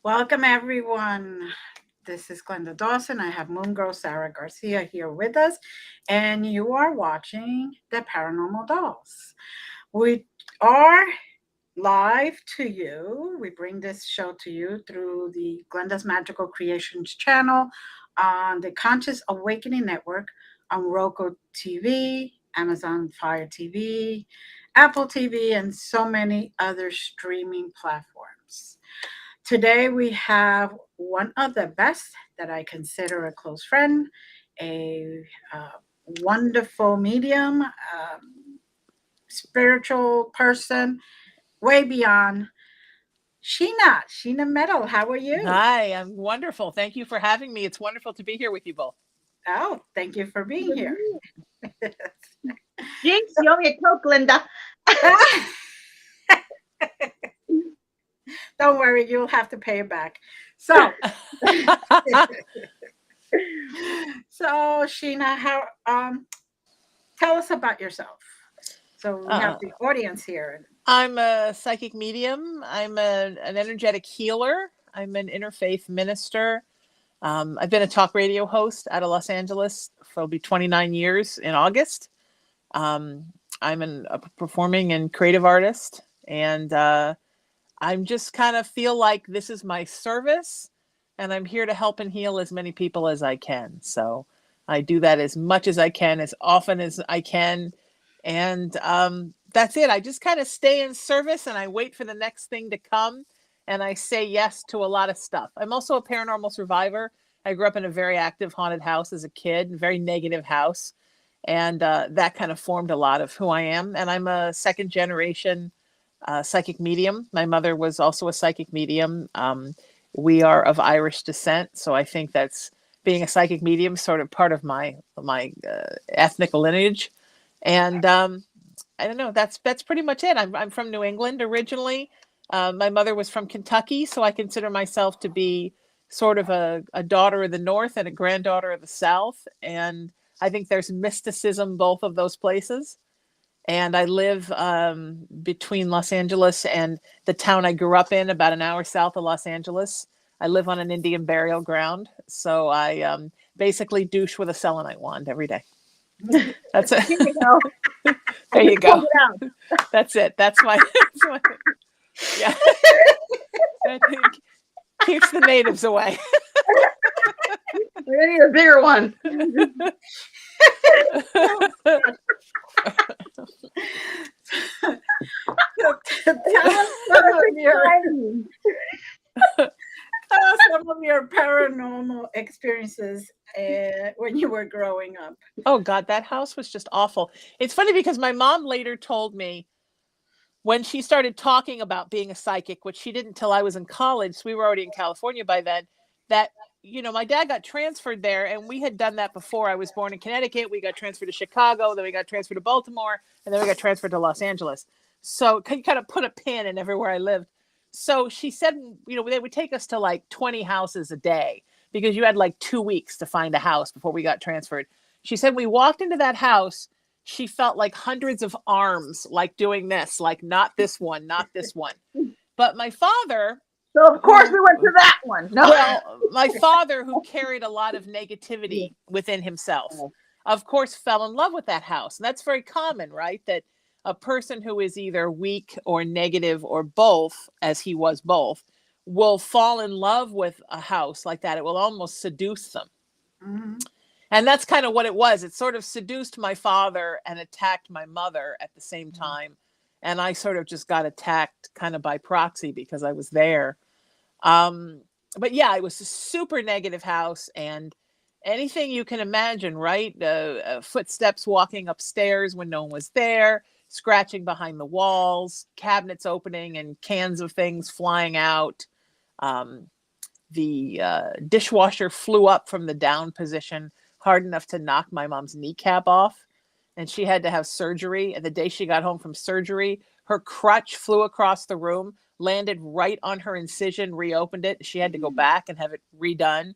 Welcome, everyone. This is Glenda Dawson. I have Moon Girl Sarah Garcia here with us, and you are watching the Paranormal Dolls. We are live to you. We bring this show to you through the Glenda's Magical Creations channel on the Conscious Awakening Network on Roku TV, Amazon Fire TV, Apple TV, and so many other streaming platforms. Today we have one of the best that I consider a close friend, a wonderful medium, spiritual person, way beyond Sheena Metal. How are you? Hi, I'm wonderful. Thank you for having me. It's wonderful to be here with you both. Oh, thank you for being here. Jinx, you owe me a Coke, Linda. Don't worry, you'll have to pay it back. So, Sheena, how tell us about yourself. So we have the audience here. I'm a psychic medium. I'm an energetic healer. I'm an interfaith minister. I've been a talk radio host out of Los Angeles for it'll be 29 years in August. I'm a performing and creative artist, and I'm just kind of feel like this is my service, and I'm here to help and heal as many people as I can. So I do that as much as I can, as often as I can. And that's it. I just kind of stay in service and I wait for the next thing to come. And I say yes to a lot of stuff. I'm also a paranormal survivor. I grew up in a very active haunted house as a kid, a very negative house. And that kind of formed a lot of who I am. And I'm a second generation psychic medium. My mother was also a psychic medium. We are of Irish descent. So I think that's being a psychic medium, sort of part of my ethnic lineage. And I don't know, that's pretty much it. I'm from New England originally. My mother was from Kentucky, so I consider myself to be sort of a daughter of the North and a granddaughter of the South. And I think there's mysticism both of those places. And I live between Los Angeles and the town I grew up in, about an hour south of Los Angeles. I live on an Indian burial ground. So I basically douche with a selenite wand every day. That's it. Here you go. There you go. Pull it out. That's it. That's my yeah. I think keeps the natives away. We need a bigger one. Tell us some of your paranormal experiences when you were growing up. Oh God, that house was just awful. It's funny because my mom later told me when she started talking about being a psychic, which she didn't till I was in college, so we were already in California by then, that, you know, my dad got transferred there, and we had done that before. I was born in Connecticut. We got transferred to Chicago, then we got transferred to Baltimore, and then we got transferred to Los Angeles. So you kind of put a pin in everywhere I lived. So she said, you know, they would take us to like 20 houses a day because you had like 2 weeks to find a house before we got transferred. She said we walked into that house. She felt like hundreds of arms, like doing this, like not this one, not this one. But my father. So of course we went to that one. No. Well, my father, who carried a lot of negativity within himself, of course, fell in love with that house. And that's very common, right? That a person who is either weak or negative or both, as he was both, will fall in love with a house like that. It will almost seduce them. Mm-hmm. And that's kind of what it was. It sort of seduced my father and attacked my mother at the same time. And I sort of just got attacked kind of by proxy because I was there. But yeah, it was a super negative house, and anything you can imagine, right? Footsteps walking upstairs when no one was there, scratching behind the walls, cabinets opening and cans of things flying out. The dishwasher flew up from the down position hard enough to knock my mom's kneecap off, and she had to have surgery. And the day she got home from surgery, her crutch flew across the room, landed right on her incision, reopened it. She had to go back and have it redone.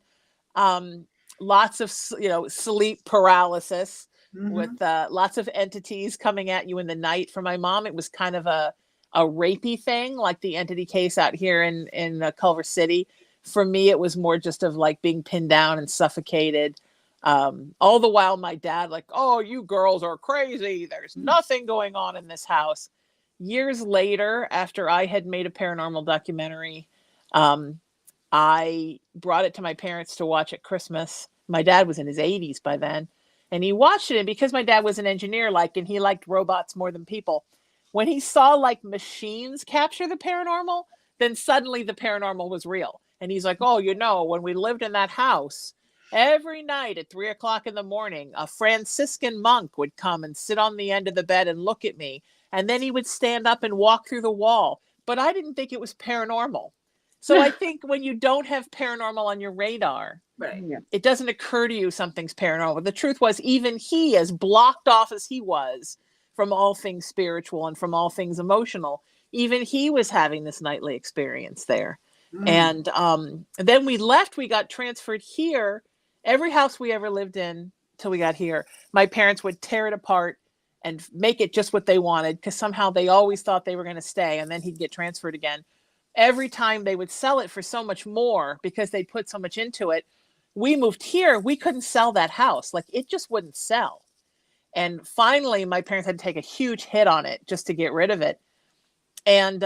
Lots of, sleep paralysis with lots of entities coming at you in the night. For my mom, it was kind of a a rapey thing, like the entity case out here in Culver City. For me, it was more just of like being pinned down and suffocated. All the while my dad like, oh, you girls are crazy. There's nothing going on in this house. Years later, after I had made a paranormal documentary, I brought it to my parents to watch at Christmas. My dad was in his 80s by then. And he watched it. And because my dad was an engineer, like, and he liked robots more than people, when he saw like machines capture the paranormal, then suddenly the paranormal was real. And he's like, oh, you know, when we lived in that house, every night at 3 o'clock in the morning, a Franciscan monk would come and sit on the end of the bed and look at me. And then he would stand up and walk through the wall. But I didn't think it was paranormal. So I think when you don't have paranormal on your radar, Right. Yeah. it doesn't occur to you something's paranormal. The truth was, even he, as blocked off as he was from all things spiritual and from all things emotional, even he was having this nightly experience there. And then we left, we got transferred here. Every house we ever lived in till we got here, my parents would tear it apart and make it just what they wanted, because somehow they always thought they were going to stay, and then he'd get transferred again. Every time they would sell it for so much more because they'd put so much into it. We moved here, we couldn't sell that house. Like, it just wouldn't sell. And finally, my parents had to take a huge hit on it just to get rid of it. And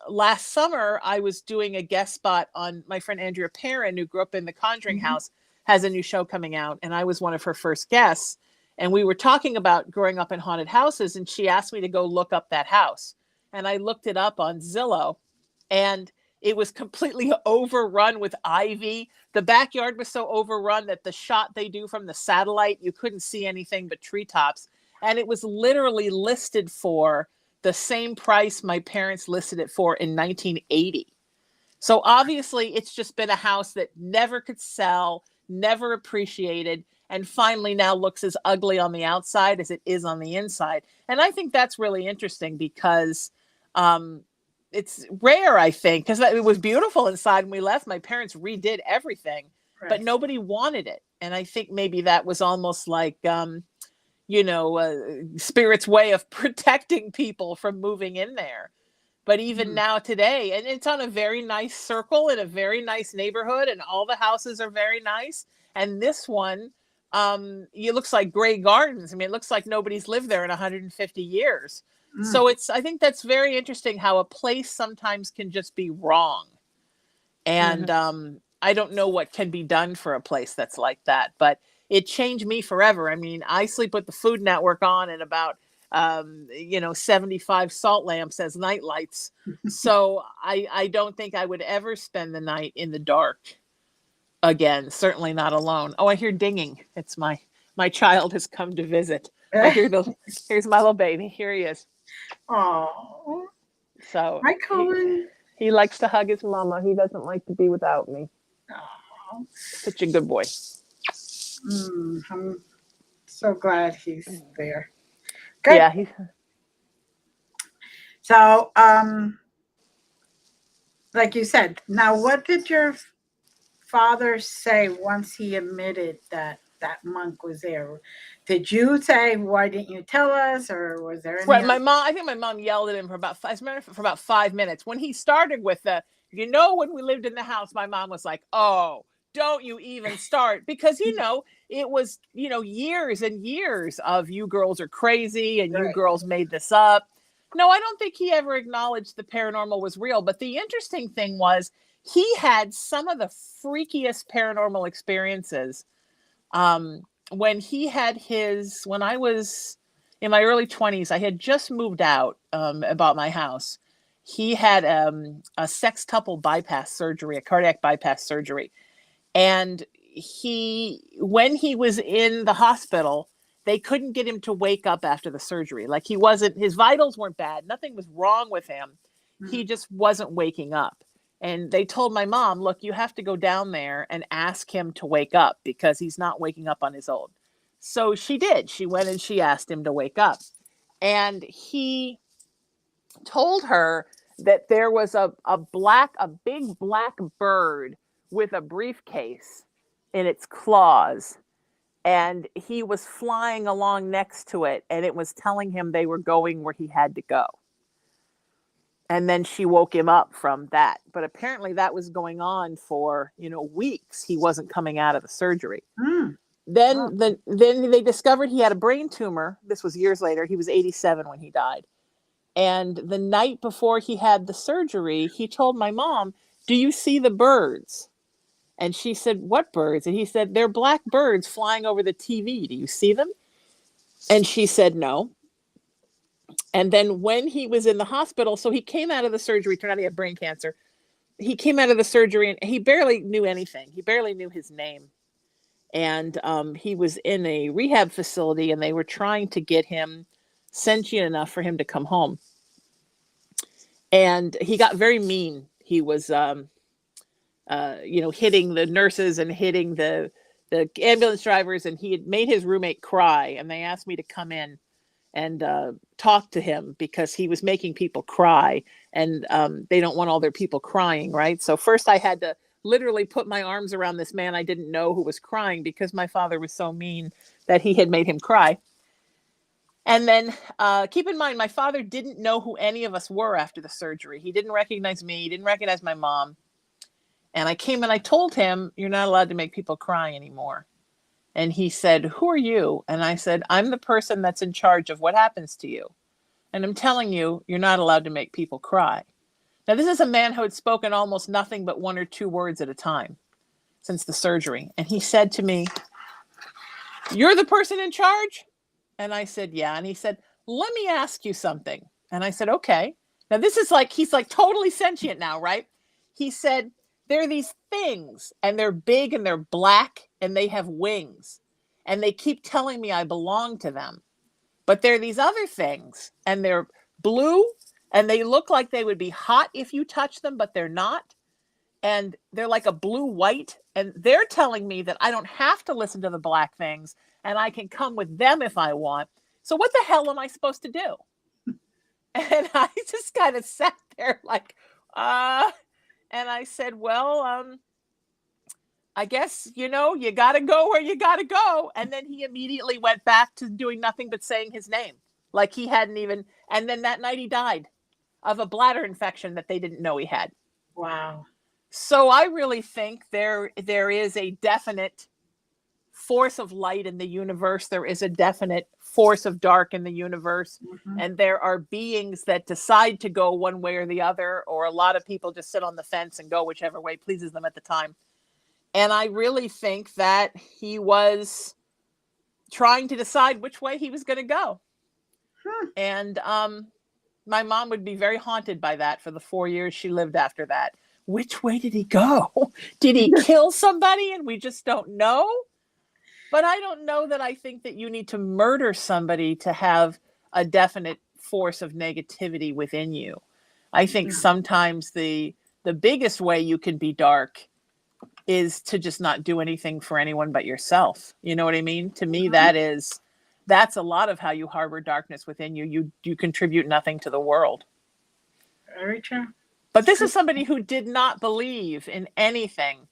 last summer, I was doing a guest spot on my friend Andrea Perrin, who grew up in the Conjuring House, has a new show coming out. And I was one of her first guests. And we were talking about growing up in haunted houses. And she asked me to go look up that house. And I looked it up on Zillow. And it was completely overrun with ivy. The backyard was so overrun that the shot they do from the satellite, you couldn't see anything but treetops. And it was literally listed for the same price my parents listed it for in 1980. So obviously it's just been a house that never could sell, never appreciated, and finally now looks as ugly on the outside as it is on the inside. And I think that's really interesting because it's rare, I think, because it was beautiful inside when we left. My parents redid everything, but nobody wanted it. And I think maybe that was almost like, Spirit's way of protecting people from moving in there. But even now today, and it's on a very nice circle in a very nice neighborhood, and all the houses are very nice. And this one, it looks like Grey Gardens. I mean, it looks like nobody's lived there in 150 years. So I think that's very interesting how a place sometimes can just be wrong. And I don't know what can be done for a place that's like that, but it changed me forever. I mean, I sleep with the Food Network on and about 75 salt lamps as night lights. So I don't think I would ever spend the night in the dark again, certainly not alone. Oh, I hear dinging. It's my child has come to visit. I hear here's my little baby. Here he is. Oh, So hi, Colin. he likes to hug his mama. He doesn't like to be without me. Oh, Such a good boy. I'm so glad he's there. Good. Yeah. So, like you said, now what did your father say once he admitted that that monk was there? Did you say, why didn't you tell us, or was there any Right, I think my mom yelled at him for about 5 minutes. When he started with when we lived in the house, my mom was like, oh, don't you even start, because it was years and years of, you girls are crazy and you girls made this up. No, I don't think he ever acknowledged the paranormal was real. But the interesting thing was, he had some of the freakiest paranormal experiences. When I was in my early 20s, I had just moved out about my house. He had a sextuple bypass surgery, a cardiac bypass surgery. And when he was in the hospital, they couldn't get him to wake up after the surgery. Like, his vitals weren't bad. Nothing was wrong with him. He just wasn't waking up. And they told my mom, look, you have to go down there and ask him to wake up, because he's not waking up on his own. So she did. She went and she asked him to wake up. And he told her that there was a big black bird with a briefcase in its claws. And he was flying along next to it, and it was telling him they were going where he had to go. And then she woke him up from that. But apparently that was going on for, weeks. He wasn't coming out of the surgery. Mm. Then they discovered he had a brain tumor. This was years later. He was 87 when he died. And the night before he had the surgery, he told my mom, "Do you see the birds?" And she said, "What birds?" And he said, "They're black birds flying over the TV. Do you see them?" And she said, "No." And then when he was in the hospital, so he came out of the surgery, turned out he had brain cancer. He came out of the surgery and he barely knew anything. He barely knew his name. And he was in a rehab facility and they were trying to get him sentient enough for him to come home. And he got very mean. He was, hitting the nurses and hitting the ambulance drivers. And he had made his roommate cry. And they asked me to come in and talk to him because he was making people cry. And they don't want all their people crying, right? So first I had to literally put my arms around this man I didn't know who was crying because my father was so mean that he had made him cry. And then keep in mind, my father didn't know who any of us were after the surgery. He didn't recognize me. He didn't recognize my mom. And I came and I told him, "You're not allowed to make people cry anymore." And he said, "Who are you?" And I said, "I'm the person that's in charge of what happens to you. And I'm telling you, you're not allowed to make people cry." Now, this is a man who had spoken almost nothing but 1 or 2 words at a time since the surgery. And he said to me, "You're the person in charge?" And I said, "Yeah." And he said, "Let me ask you something." And I said, "Okay." Now, this is like, he's like totally sentient now, right? He said, "There are these things and they're big and they're black and they have wings. And they keep telling me I belong to them. But there are these other things and they're blue and they look like they would be hot if you touch them, but they're not. And they're like a blue white. And they're telling me that I don't have to listen to the black things and I can come with them if I want. So what the hell am I supposed to do?" And I just kind of sat there like, and I said, "Well, I guess, you got to go where you got to go." And then he immediately went back to doing nothing but saying his name. Like he hadn't even, and then that night he died of a bladder infection that they didn't know he had. Wow. So I really think there is a definite force of light in the universe. There is a definite force of dark in the universe. Mm-hmm. And there are beings that decide to go one way or the other, or a lot of people just sit on the fence and go whichever way pleases them at the time. And I really think that he was trying to decide which way he was going to go. And my mom would be very haunted by that for the 4 years she lived after that. Which way did he go? Did he kill somebody and we just don't know? But I don't know that I think that you need to murder somebody to have a definite force of negativity within you. I think sometimes the biggest way you can be dark is to just not do anything for anyone but yourself. You know what I mean? To me, that's a lot of how you harbor darkness within you. You contribute nothing to the world. Very true. But this is somebody who did not believe in anything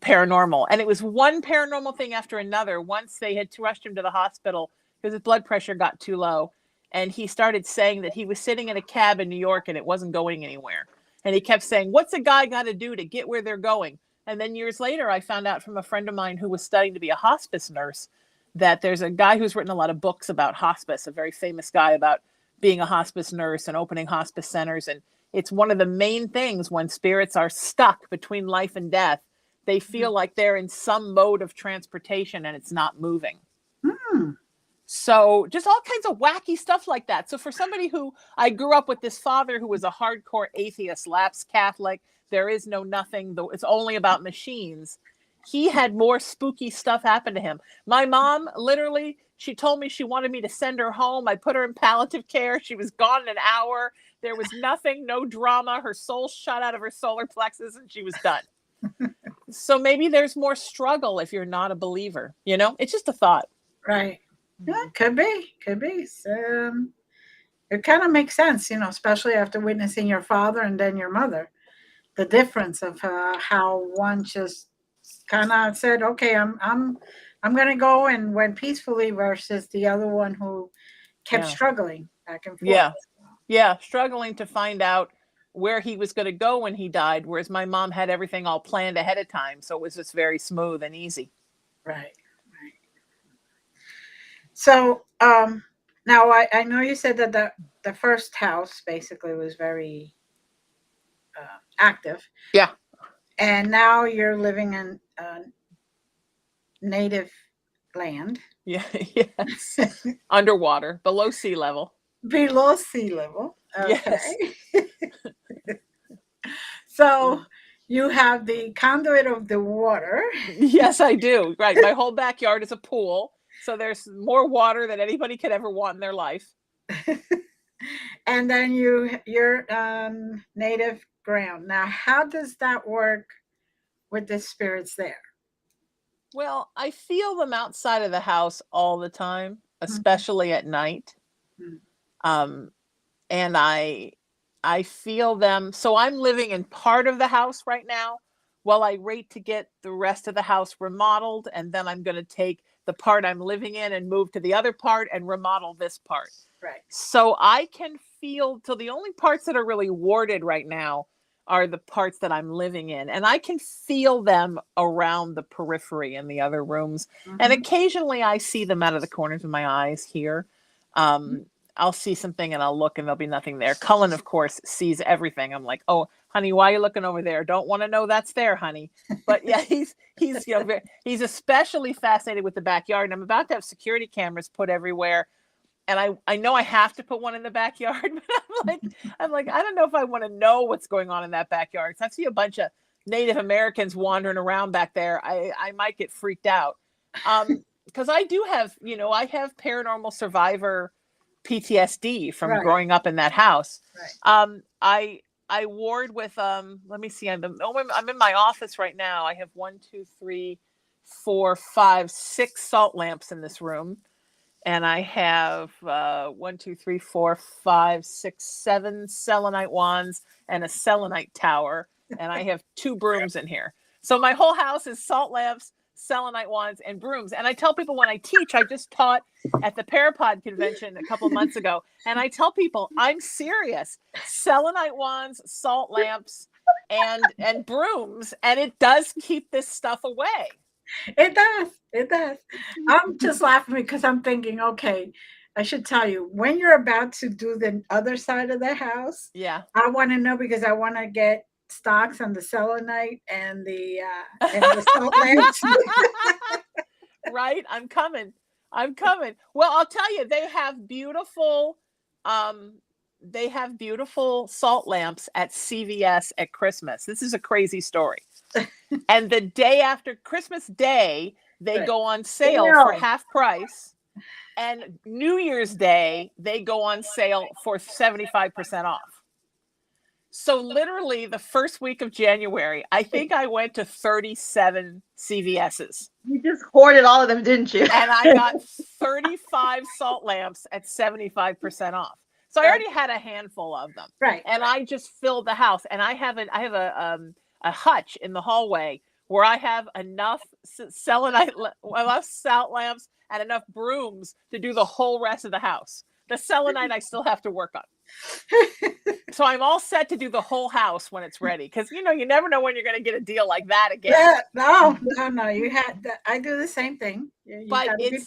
paranormal. And it was one paranormal thing after another. Once they had rushed him to the hospital because his blood pressure got too low. And he started saying that he was sitting in a cab in New York and it wasn't going anywhere. And he kept saying, "What's a guy got to do to get where they're going?" And then years later, I found out from a friend of mine who was studying to be a hospice nurse that there's a guy who's written a lot of books about hospice, a very famous guy about being a hospice nurse and opening hospice centers. And it's one of the main things when spirits are stuck between life and death. They feel like they're in some mode of transportation and it's not moving. Mm. So just all kinds of wacky stuff like that. So for somebody who, I grew up with this father who was a hardcore atheist, lapsed Catholic, there is no nothing, it's only about machines. He had more spooky stuff happen to him. My mom, literally, she told me she wanted me to send her home. I put her in palliative care. She was gone in an hour. There was nothing, no drama. Her soul shot out of her solar plexus and she was done. So maybe there's more struggle if you're not a believer. It's just a thought. Right. Yeah, could be. So, it kind of makes sense, especially after witnessing your father and then your mother. The difference of how one just kind of said, "Okay, I'm going to go," and went peacefully, versus the other one who kept struggling back and forth. Yeah, struggling to find out where he was going to go when he died, whereas my mom had everything all planned ahead of time, so it was just very smooth and easy. Right. So now I know you said that the first house basically was very active. Yeah. And now you're living in native land. Yeah. Yes. Underwater, below sea level. Below sea level. Yes. Okay. So you have the conduit of the water. Yes, I do. Right. My whole backyard is a pool. So there's more water than anybody could ever want in their life. And then you're native ground. Now, how does that work with the spirits there? Well, I feel them outside of the house all the time, especially at night. Mhm. And I feel them. So I'm living in part of the house right now while I wait to get the rest of the house remodeled. And then I'm going to take the part I'm living in and move to the other part and remodel this part. Right. So I can feel, so the only parts that are really warded right now are the parts that I'm living in. And I can feel them around the periphery in the other rooms. And occasionally I see them out of the corners of my eyes here. I'll see something and I'll look and there'll be nothing there. Cullen, of course, sees everything. I'm like, oh, honey, why are you looking over there? Don't want to know that's there, honey. But yeah, he's he's especially fascinated with the backyard. And I'm about to have security cameras put everywhere. And I know I have to put one in the backyard, but I'm like, I don't know if I want to know what's going on in that backyard. So I see a bunch of Native Americans wandering around back there. I might get freaked out. Because I do have, I have paranormal survivor PTSD from growing up in that house. Right. I ward with let me see, I'm in my office right now. I have 1, 2, 3, 4, 5, 6 salt lamps in this room. And I have 1, 2, 3, 4, 5, 6, 7 selenite wands and a selenite tower. And I have 2 brooms in here. So my whole house is salt lamps, selenite wands, and brooms. And I tell people when I teach, I just taught at the Parapod convention a couple of months ago. And I tell people, I'm serious. Selenite wands, salt lamps, and brooms. And it does keep this stuff away. It does. It does. I'm just laughing because I'm thinking, okay, I should tell you when you're about to do the other side of the house. Yeah. I want to know because I want to get stocks on the selenite and the salt lamps. Right? I'm coming. Well, I'll tell you, they have beautiful salt lamps at CVS at Christmas. This is a crazy story. And the day after Christmas Day, they go on sale for half price. And New Year's Day, they go on sale for 75% off. So literally the first week of January, I think I went to 37 CVS's. You just hoarded all of them, didn't you? And I got 35 salt lamps at 75% off. So I already had a handful of them. Right. And I just filled the house. And I have a hutch in the hallway where I have enough selenite, enough salt lamps and enough brooms to do the whole rest of the house. The selenite I still have to work on. So I'm all set to do the whole house when it's ready. Because, you never know when you're going to get a deal like that again. Yeah, no. You had that. I do the same thing. But it's,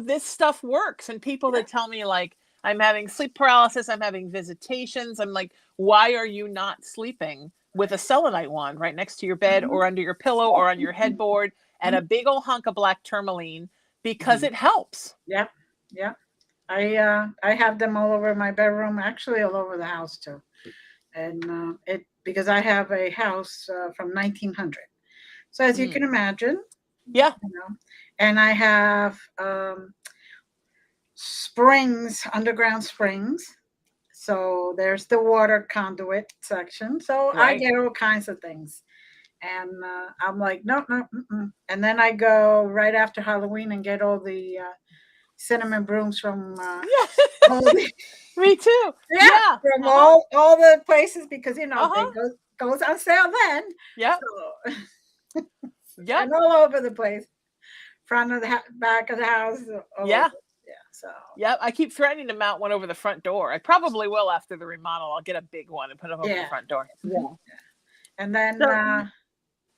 this stuff works. And people that tell me like, I'm having sleep paralysis, I'm having visitations. I'm like, why are you not sleeping with a selenite wand right next to your bed or under your pillow or on your headboard and a big old hunk of black tourmaline? Because it helps. Yep. I have them all over my bedroom, actually all over the house too. And because I have a house from 1900. So as you can imagine. Yeah. And I have springs, underground springs. So there's the water conduit section. So I get all kinds of things. And I'm like, no. And then I go right after Halloween and get all the cinnamon brooms from me too. Yeah. From all the places because it goes on sale then. Yeah. So, and all over the place. Front of the back of the house. Yeah. So Yep, I keep threatening to mount one over the front door. I probably will after the remodel. I'll get a big one and put it over the yeah. front door. Yeah. And then So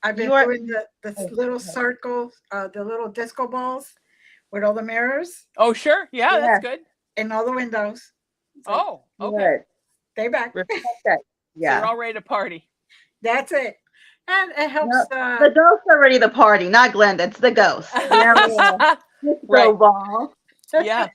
I've been you are. doing the little circle, the little disco balls with all the mirrors Oh, sure. Yeah, that's Yeah. good. in all the windows. It's like, Oh, okay. Good. stay back. Respect that. So you're Yeah. all ready to party. That's it. And it helps. No, the ghosts are ready to party, not Glenda. It's the ghost. Yeah. Disco Right. ball. Yeah.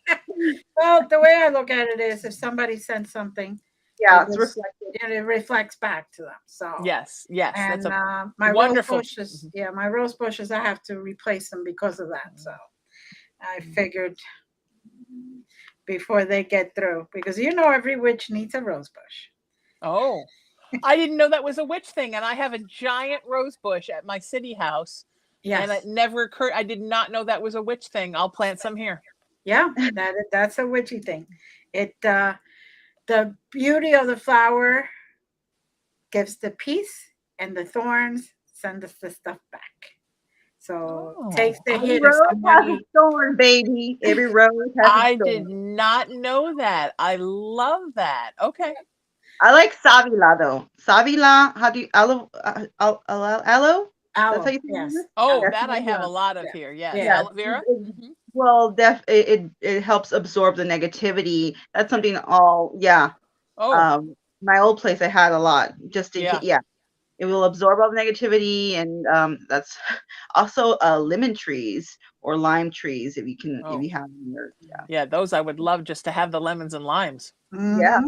Well, the way I look at it is if somebody sends something, Yeah, it it's just reflected. it reflects back to them. So Yes. Yes. That's and a my wonderful. rose bushes, my rose bushes, I have to replace them because of that. So I figured before they get through, because every witch needs a rose bush. Oh, I didn't know that was a witch thing. And I have a giant rose bush at my city house. Yes. And it never occurred. I did not know that was a witch thing. I'll plant some here. Yeah, that's a witchy thing. It the beauty of the flower gives the peace, and the thorns send us the stuff back. So takes the Every hit of rose has a somebody. thorn, baby. Every rose has I a did thorn. not know that. I love that. Okay. I like Savila though. Savila, how do you aloe? Aloe? That's how Aloe, you say yes. it? Oh, Yes, that I have a Savila. lot of Yeah. here. Yes. Yeah. Yes. Aloe vera. Well, it helps absorb the negativity. That's something Oh, my old place I had a lot just in case. yeah. Yeah, it will absorb all the negativity, and that's also lemon trees or lime trees if Oh, you have them in your yeah. Those I would love just to have the lemons and limes. yeah.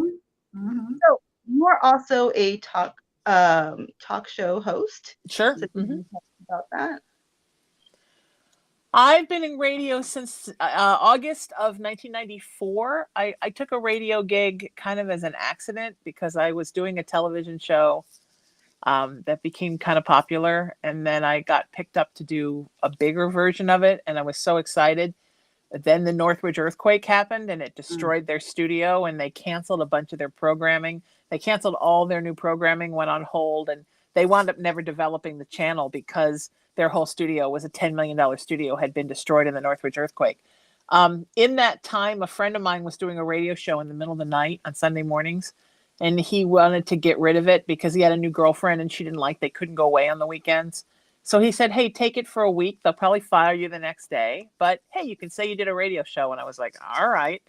Mm-hmm. So you are also a talk show host. Sure. So can you talk about that? I've been in radio since August of 1994. I took a radio gig kind of as an accident because I was doing a television show that became kind of popular. And then I got picked up to do a bigger version of it. And I was so excited. Then the Northridge earthquake happened and it destroyed their studio and they canceled a bunch of their programming. They canceled all their new programming, went on hold, and they wound up never developing the channel because their whole studio was a $10 million studio, had been destroyed in the Northridge earthquake. In that time, a friend of mine was doing a radio show in the middle of the night on Sunday mornings, and he wanted to get rid of it because he had a new girlfriend and she didn't like they couldn't go away on the weekends. So he said, hey, take it for a week. They'll probably fire you the next day. But hey, you can say you did a radio show. And I was like, all right.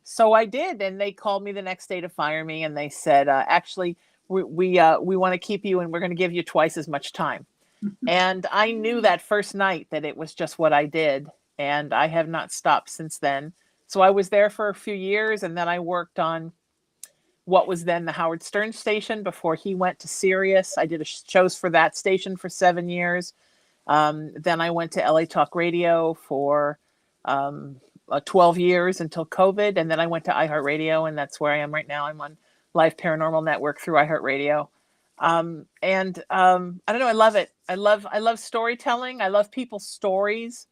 So I did. And they called me the next day to fire me. And they said, actually, we want to keep you and we're going to give you twice as much time. And I knew that first night that it was just what I did. And I have not stopped since then. So I was there for a few years. And then I worked on what was then the Howard Stern station before he went to Sirius. I did shows for that station for 7 years. Then I went to LA Talk Radio for 12 years until COVID. And then I went to iHeartRadio, and that's where I am right now. I'm on Live Paranormal Network through iHeartRadio. I don't know. I love it. I love storytelling. I love people's stories.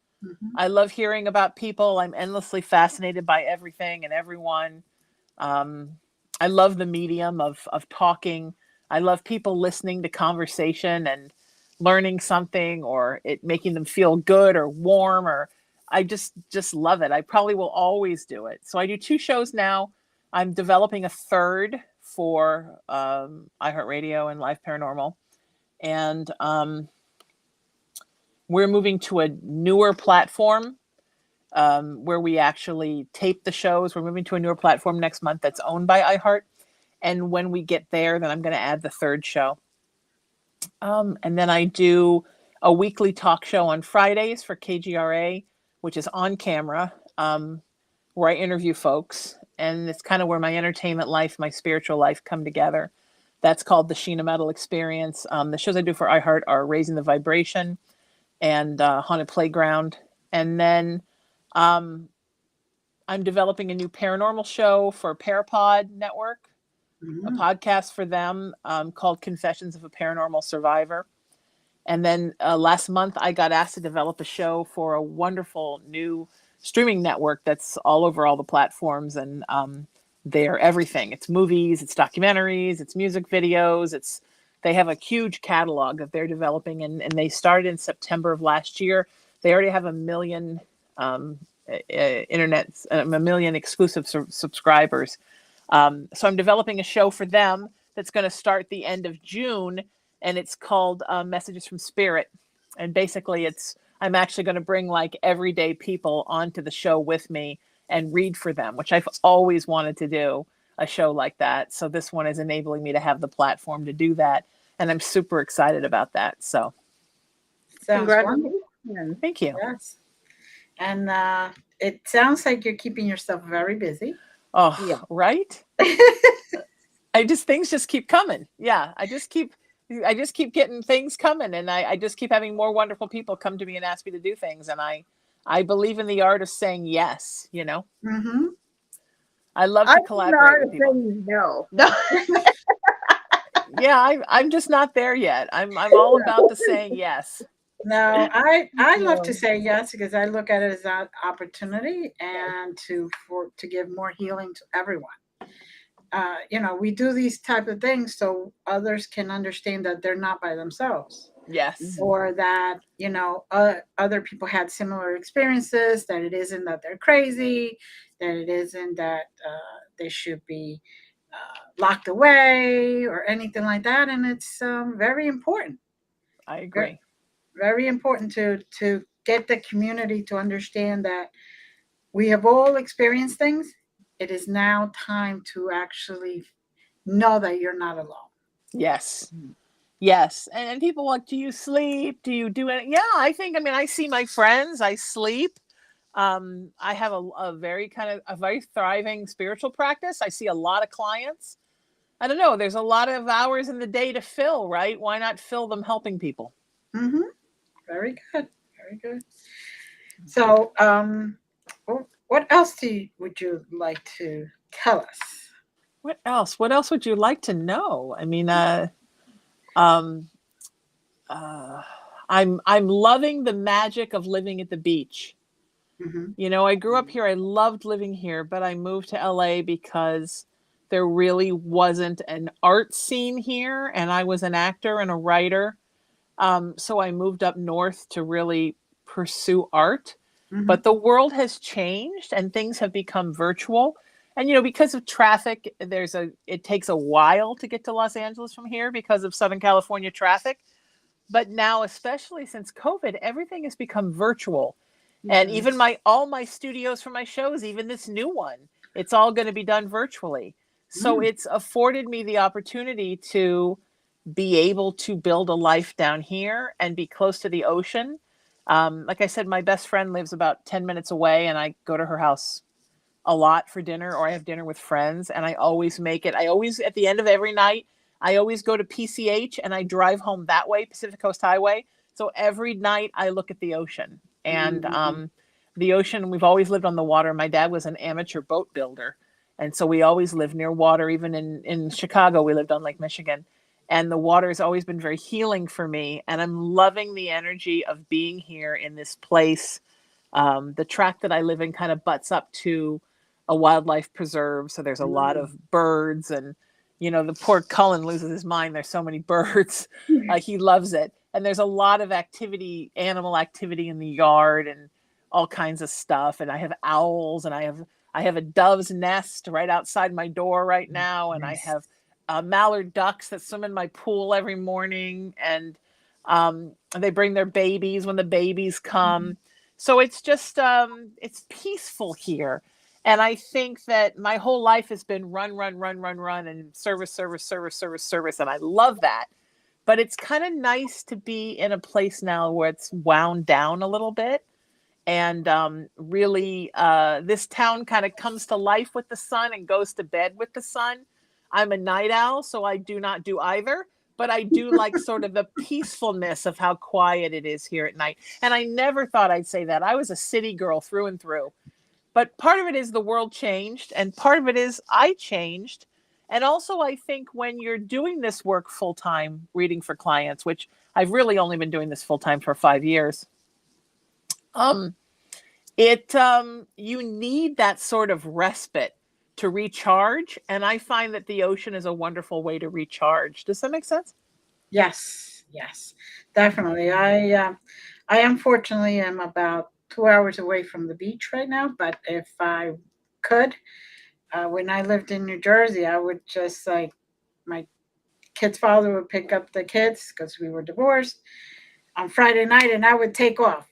I love hearing about people. I'm endlessly fascinated by everything and everyone. I love the medium of talking. I love people listening to conversation and learning something or it making them feel good or warm, or I just love it. I probably will always do it. So I do 2 shows now. I'm developing a third for iHeartRadio and Live Paranormal. And we're moving to a newer platform where we actually tape the shows. We're moving to a newer platform next month that's owned by iHeart. And when we get there, then I'm going to add the third show. And then I do a weekly talk show on Fridays for KGRA, which is on camera, where I interview folks. And it's kind of where my entertainment life, my spiritual life come together. That's called the Sheena Metal Experience. The shows I do for iHeart are Raising the Vibration and Haunted Playground. And then I'm developing a new paranormal show for Parapod Network, a podcast for them called Confessions of a Paranormal Survivor. And then last month, I got asked to develop a show for a wonderful new streaming network that's all over all the platforms. And they're everything. It's movies, it's documentaries, it's music videos. They have a huge catalog that they're developing. And they started in September of last year. They already have 1 million internet, a million exclusive subscribers. So I'm developing a show for them that's going to start the end of June, and it's called Messages from Spirit. And basically I'm actually going to bring like everyday people onto the show with me and read for them, which I've always wanted to do, a show like that. So this one is enabling me to have the platform to do that. And I'm super excited about that. So Sounds wonderful. Congratulations. thank you. Yes. And it sounds like you're keeping yourself very busy. Oh, Yeah. right. Things just keep coming. Yeah. I just keep getting things coming, and I just keep having more wonderful people come to me and ask me to do things. And I believe in the art of saying yes, Mm-hmm. I love to collaborate with people. No. Yeah, I'm just not there yet. I'm all about the saying yes. No, I love to say yes because I look at it as an opportunity and to give more healing to everyone. We do these type of things so others can understand that they're not by themselves. Yes. Or that other people had similar experiences, that it isn't that they're crazy, that it isn't that they should be locked away or anything like that. And it's very important. I agree. Very important to get the community to understand that we have all experienced things. It is now time to actually know that you're not alone. Yes. Yes. And people like, do you sleep? Do you do it? Yeah, I see my friends, I sleep. I have a very thriving spiritual practice. I see a lot of clients. I don't know. There's a lot of hours in the day to fill, right? Why not fill them helping people? Mm-hmm. Very good. Very good. So, what else would you like to tell us? What else? What else would you like to know? I'm loving the magic of living at the beach. Mm-hmm. I grew up here. I loved living here, but I moved to LA because there really wasn't an art scene here, and I was an actor and a writer. So I moved up north to really pursue art. Mm-hmm. But the world has changed and things have become virtual. And because of traffic, it takes a while to get to Los Angeles from here because of Southern California traffic. But now, especially since COVID, everything has become virtual. And even all my studios for my shows, even this new one, it's all going to be done virtually. So it's afforded me the opportunity to be able to build a life down here and be close to the ocean. Like I said, my best friend lives about 10 minutes away, and I go to her house a lot for dinner, or I have dinner with friends, and I always make it. At the end of every night, I always go to PCH and I drive home that way, Pacific Coast Highway. So every night I look at the ocean. And the ocean, we've always lived on the water. My dad was an amateur boat builder. And so we always lived near water. Even in Chicago, we lived on Lake Michigan. And the water has always been very healing for me. And I'm loving the energy of being here in this place. The tract that I live in kind of butts up to a wildlife preserve. So there's a lot of birds, and, the poor Cullen loses his mind. There's so many birds. He loves it. And there's a lot of animal activity in the yard and all kinds of stuff. And I have owls, and I have a dove's nest right outside my door right now. And I have mallard ducks that swim in my pool every morning. And they bring their babies when the babies come. So it's just, it's peaceful here. And I think that my whole life has been run, and service. And I love that. But it's kind of nice to be in a place now where it's wound down a little bit. And really, this town kind of comes to life with the sun and goes to bed with the sun. I'm a night owl, so I do not do either. But I do like sort of the peacefulness of how quiet it is here at night. And I never thought I'd say that. I was a city girl through and through. But part of it is the world changed, and part of it is I changed. And also, I think when you're doing this work full-time, reading for clients, which I've really only been doing this full-time for 5 years, you need that sort of respite to recharge. And I find that the ocean is a wonderful way to recharge. Does that make sense? Yes, definitely. I unfortunately am about 2 hours away from the beach right now, but if I could, when I lived in New Jersey, I would just like my kid's father would pick up the kids because we were divorced on Friday night, and I would take off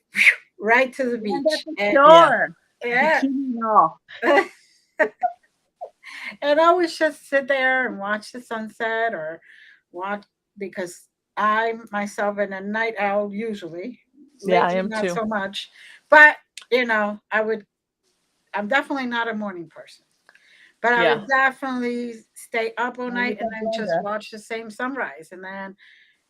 right to the And beach. at the And Yeah. shore. yeah, Bikini and all. and I would just sit there and watch the sunset or watch because I myself am a night owl usually. Yeah, I Lately, am not too. so much, but I would. I'm definitely not a morning person. But I Yeah. would definitely stay up all Well, you night and got then just Brenda. watch the same sunrise and then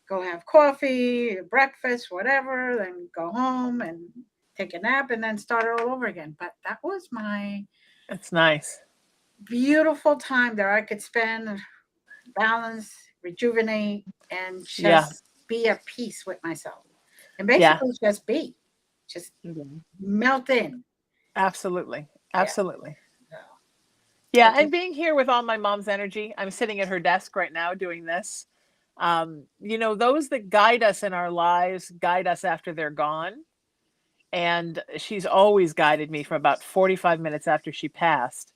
go have coffee, breakfast, whatever, then go home and take a nap and then start it all over again. But that was my It's nice. beautiful time there I could spend, balance, rejuvenate, and Yeah. just be at peace with myself. And Yeah. basically just be, just Mhm. melt in. Absolutely. Yeah. Absolutely. So, Yeah. but And being here with all my mom's energy, I'm sitting at her desk right now doing this. Those that guide us in our lives guide us after they're gone. And she's always guided me from about 45 minutes after she passed.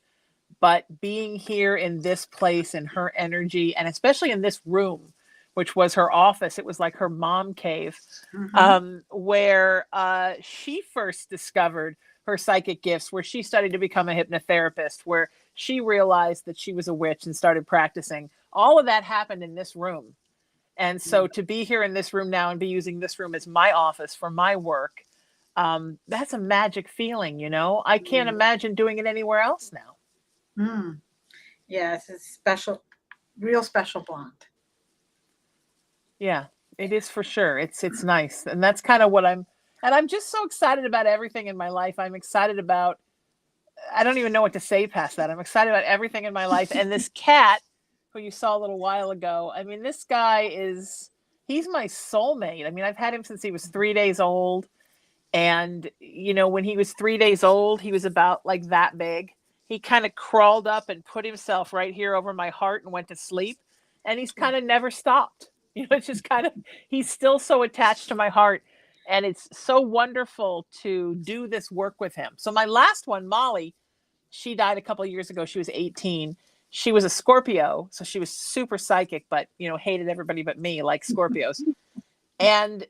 But being here in this place and her energy, and especially in this room, which was her office, it was like her mom cave, mhm. where she first discovered her psychic gifts, where she studied to become a hypnotherapist, where she realized that she was a witch and started practicing. All of that happened in this room. And so to be here in this room now and be using this room as my office for my work, that's a magic feeling, I can't imagine doing it anywhere else now. Mm. Yes, it's special, real special blonde. Yeah, it is for sure. It's nice. And that's kind of and I'm just so excited about everything in my life. I'm excited about I don't even know what to say past that. I'm excited about everything in my life. And this cat who you saw a little while ago, I mean, this guy he's my soulmate. I mean, I've had him since he was 3 days old. And, when he was 3 days old, he was about like that big. He kind of crawled up and put himself right here over my heart and went to sleep. And he's kind of never stopped. It's just kind of, he's still so attached to my heart. And it's so wonderful to do this work with him. So my last one, Molly, she died a couple of years ago. She was 18. She was a Scorpio. So she was super psychic, but, hated everybody but me, like Scorpios. And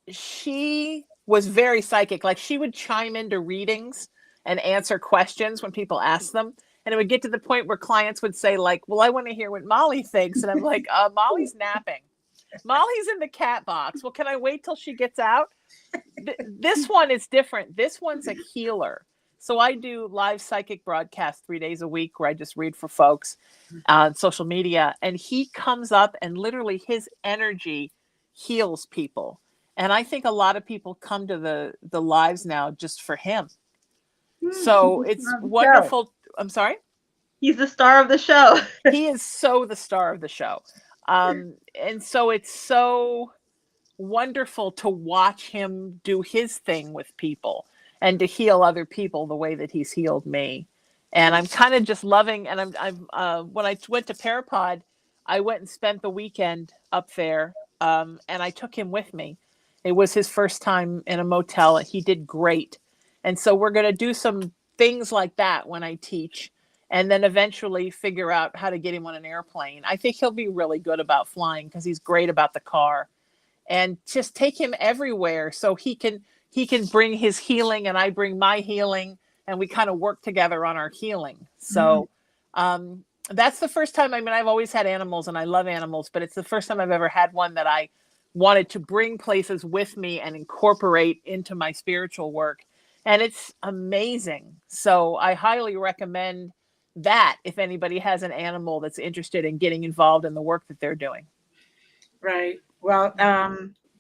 she was very psychic. Like she would chime into readings and answer questions when people asked them. And it would get to the point where clients would say, like, well, I want to hear what Molly thinks. And I'm like, Molly's napping. Molly's in the cat box. Well, can I wait till she gets out? This one is different. This one's a healer. So I do live psychic broadcasts 3 days a week where I just read for folks on social media. And he comes up and literally his energy heals people. And I think a lot of people come to the lives now just for him. He's So the it's star of the show. wonderful. I'm sorry? He's the star of the show. He is so the star of the show. And so it's so wonderful to watch him do his thing with people and to heal other people the way that he's healed me. And I'm kind of just loving, and when I went to Parapod, I went and spent the weekend up there, and I took him with me. It was his first time in a motel. He did great. And so we're going to do some things like that when I teach, and then eventually figure out how to get him on an airplane. I think he'll be really good about flying because he's great about the car. And just take him everywhere so he can bring his healing and I bring my healing, and we kind of work together on our healing. So that's the first time. I mean, I've always had animals and I love animals, but it's the first time I've ever had one that I wanted to bring places with me and incorporate into my spiritual work. And it's amazing. So I highly recommend that if anybody has an animal that's interested in getting involved in the work that they're doing. Right. Well,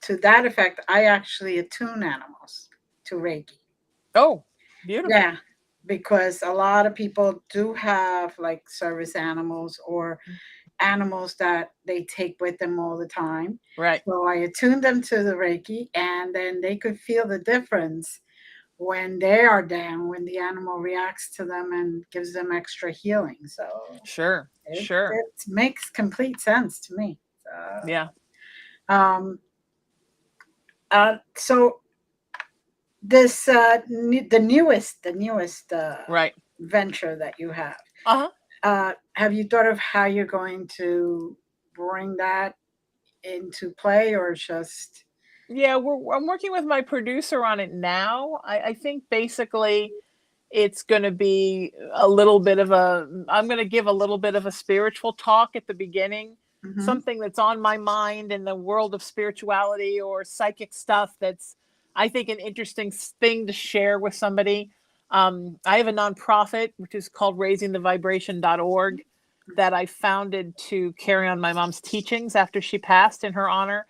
to that effect, I actually attune animals to Reiki. Oh, beautiful. Yeah, because a lot of people do have like service animals or animals that they take with them all the time. Right. So I attune them to the Reiki, and then they could feel the difference when they are down, when the animal reacts to them and gives them extra healing. So Sure. it makes complete sense to me. Yeah. Um, so this the newest Right. venture that you have. Uh-huh. Have you thought of how you're going to bring that into play, or just? Yeah, I'm working with my producer on it now. I think basically it's going to be a little bit of I'm going to give a little bit of a spiritual talk at the beginning, Mhm. something that's on my mind in the world of spirituality or psychic stuff that's, I think, an interesting thing to share with somebody. I have a nonprofit, which is called raisingthevibration.org, that I founded to carry on my mom's teachings after she passed in her honor.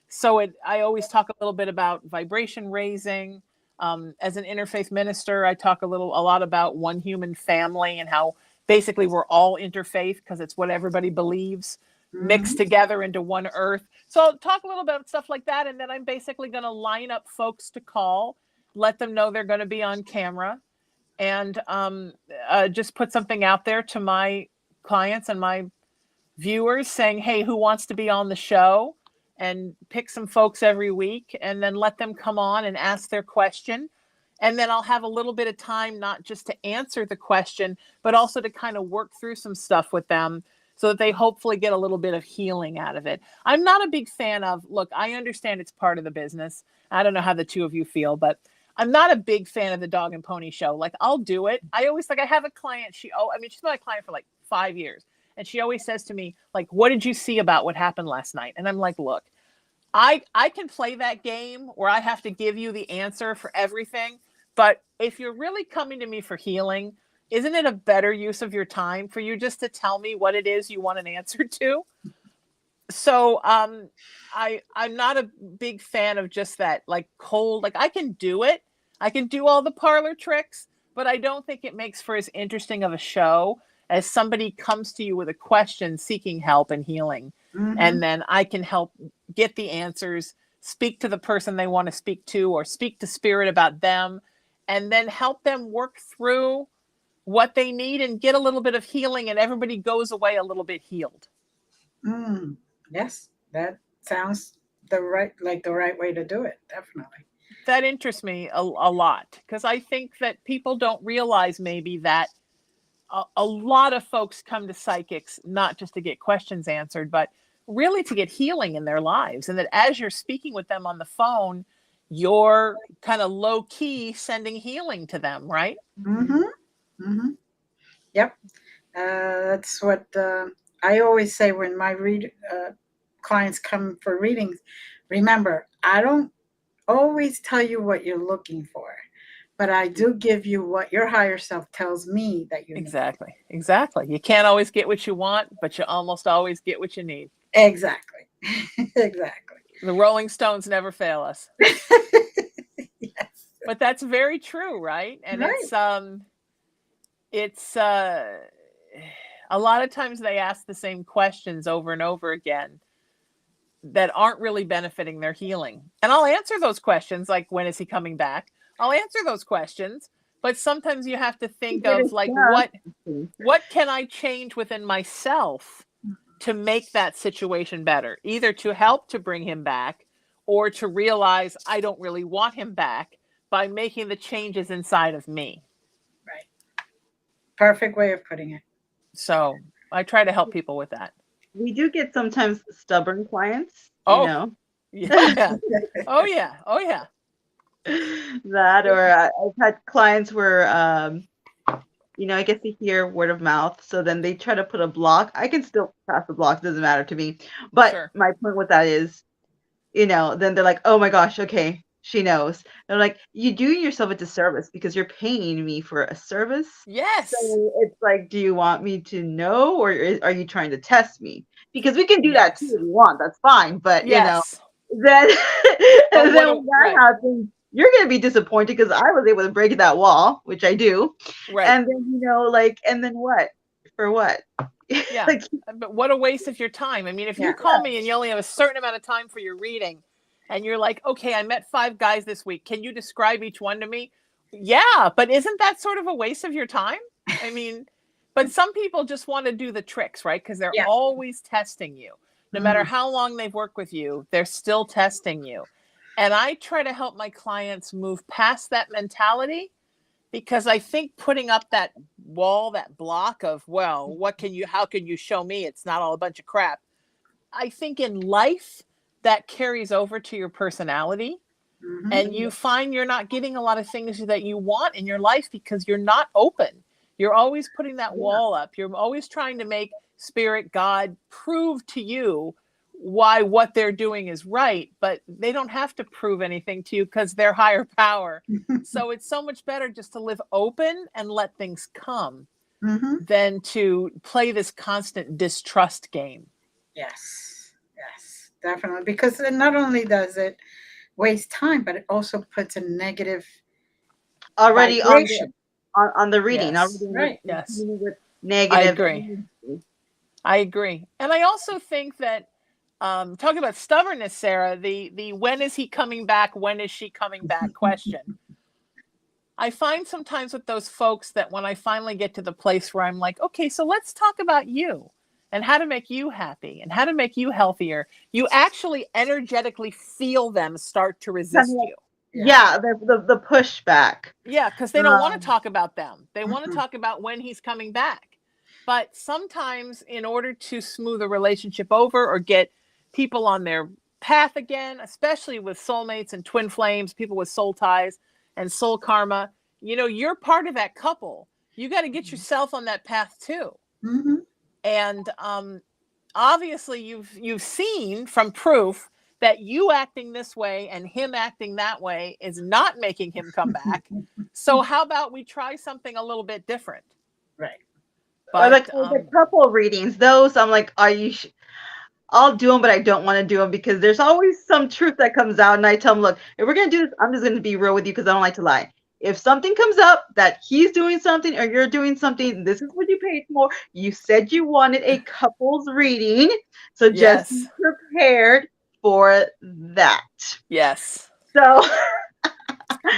So I always talk a little bit about vibration raising. As an interfaith minister, I talk a lot about one human family and how basically we're all interfaith because it's what everybody believes mixed Mhm. together into one earth. So I'll talk a little bit about stuff like that. And then I'm basically going to line up folks to call, let them know they're going to be on camera, and just put something out there to my clients and my viewers saying, hey, who wants to be on the show? And pick some folks every week and then let them come on and ask their question. And then I'll have a little bit of time, not just to answer the question, but also to kind of work through some stuff with them so that they hopefully get a little bit of healing out of it. I'm not a big fan of, look, I understand it's part of the business. I don't know how the two of you feel, but I'm not a big fan of the dog and pony show. Like, I'll do it. I have a client. She's been my client for like 5 years. And she always says to me, like, what did you see about what happened last night? And I'm like, look, I can play that game where I have to give you the answer for everything. But if you're really coming to me for healing, isn't it a better use of your time for you just to tell me what it is you want an answer to? So I'm not a big fan of just that, like, cold, like, I can do it. I can do all the parlor tricks, but I don't think it makes for as interesting of a show as somebody comes to you with a question seeking help and healing. And Mhm. then I can help get the answers, speak to the person they want to speak to, or speak to spirit about them, and then help them work through what they need and get a little bit of healing, and everybody goes away a little bit healed. Mm. Yes, that sounds the right way to do it. Definitely. That interests me a lot, because I think that people don't realize maybe that a lot of folks come to psychics not just to get questions answered, but really to get healing in their lives. And that as you're speaking with them on the phone, you're kind of low key sending healing to them, right? Mhm. Mhm. Yep. That's what I always say when my clients come for readings. Remember, I don't always tell you what you're looking for, but I do give you what your higher self tells me that you need. Exactly. Exactly. You can't always get what you want, but you almost always get what you need. Exactly. Exactly. The Rolling Stones never fail us. Yes. But that's very true, right? And Right. it's a lot of times they ask the same questions over and over again that aren't really benefiting their healing. And I'll answer those questions, like, when is he coming back? I'll answer those questions, but sometimes you have to think Get of, it like, done. what can I change within myself to make that situation better, either to help to bring him back or to realize I don't really want him back by making the changes inside of me. Right. Perfect way of putting it. So I try to help people with that. We do get sometimes stubborn clients, Oh, yeah. Oh, yeah. Oh, yeah. that, or I've had clients where I guess they hear word of mouth, so then they try to put a block. I can still pass the block, doesn't matter to me. But Sure. my point with that is, then they're like, oh my gosh, okay, she knows. They're like, you do yourself a disservice because you're paying me for a service. Yes. So it's like, do you want me to know, or are you trying to test me? Because we can do that too Yes. if you want. That's fine. But Yes. then But and then when that right. happens, you're gonna be disappointed because I was able to break that wall, which I do. Right. And then and then what? For what? Yeah. Like, But what a waste of your time. I mean, if you Yeah. call me and you only have a certain amount of time for your reading and you're like, okay, I met 5 guys this week. Can you describe each one to me? Yeah. But isn't that sort of a waste of your time? I mean, but some people just want to do the tricks, right? Because they're Yeah. always testing you. No matter Mm. how long they've worked with you, they're still testing you. And I try to help my clients move past that mentality, because I think putting up that wall, that block of, well, how can you show me it's not all a bunch of crap? I think in life that carries over to your personality, and you find you're not getting a lot of things that you want in your life because you're not open. You're always putting that wall up. You're always trying to make spirit, God prove to you why what they're doing is right, but they don't have to prove anything to you because they're higher power. So it's so much better just to live open and let things come than to play this constant distrust game. Yes, yes, definitely. Because not only does it waste time, but it also puts a negative already vibration. on the reading. Yes. Right. Yes. With negative. I agree. And I also think that talking about stubbornness, Sarah, the when is he coming back, when is she coming back question. I find sometimes with those folks that when I finally get to the place where I'm like, okay, so let's talk about you and how to make you happy and how to make you healthier, you actually energetically feel them start to resist you. Yeah, the pushback. Yeah, because they don't want to talk about them. They want to talk about when he's coming back. But sometimes in order to smooth a relationship over or get people on their path again, especially with soulmates and twin flames, people with soul ties and soul karma, you're part of that couple. You got to get yourself on that path too. And obviously you've seen from proof that you acting this way and him acting that way is not making him come back. So how about we try something a little bit different? Right. But the couple readings, those I'm like, are you? I'll do them, but I don't want to do them because there's always some truth that comes out, and I tell them, look, if we're gonna do this, I'm just gonna be real with you because I don't like to lie. If something comes up that he's doing something or you're doing something, this is what you paid for. You said you wanted a couples reading, so just be prepared for that. Yes. So.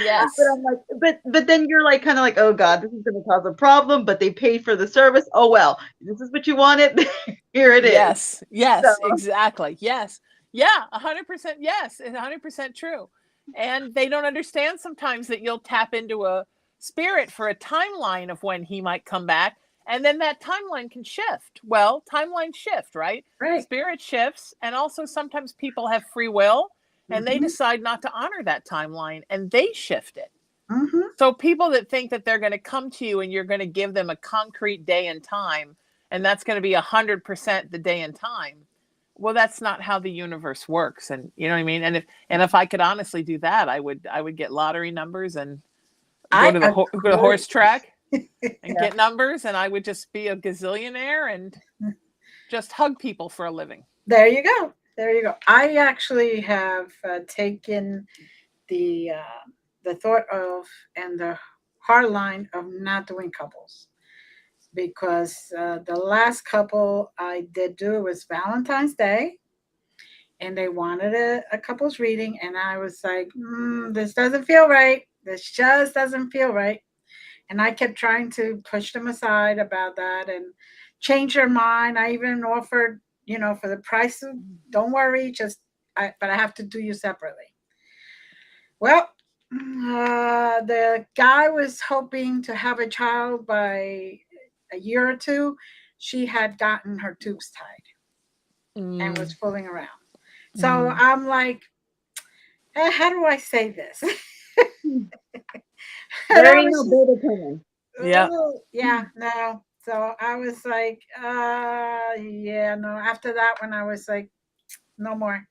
Yes. But I'm like, but then you're like, kind of like, oh God, this is going to cause a problem. But they paid for the service. Oh well, this is what you wanted. Here it is. Yes, so. Exactly. Yes, yeah, 100%. Yes, 100% true. And they don't understand sometimes that you'll tap into a spirit for a timeline of when he might come back, and then that timeline can shift. Well, timelines shift, right? Right. Spirit shifts, and also sometimes people have free will. And they decide not to honor that timeline and they shift it. So people that think that they're going to come to you and you're going to give them a concrete day and time, and that's going to be 100% the day and time. Well, that's not how the universe works. And you know what I mean? And if I could honestly do that, I would get lottery numbers and go to the horse track and get numbers. And I would just be a gazillionaire and just hug people for a living. There you go. There you go. I actually have taken the thought of and the hard line of not doing couples because the last couple I did do was Valentine's Day, and they wanted a couples reading, and I was like, this doesn't feel right. This just doesn't feel right. And I kept trying to push them aside about that and change their mind. I even offered, for the price of, don't worry, but I have to do you separately. Well, the guy was hoping to have a child by a year or two. She had gotten her tubes tied and was fooling around. So I'm like, how do I say this? There ain't no beta coming. Yeah, no. So I was like, yeah, no. After that one, I was like, no more.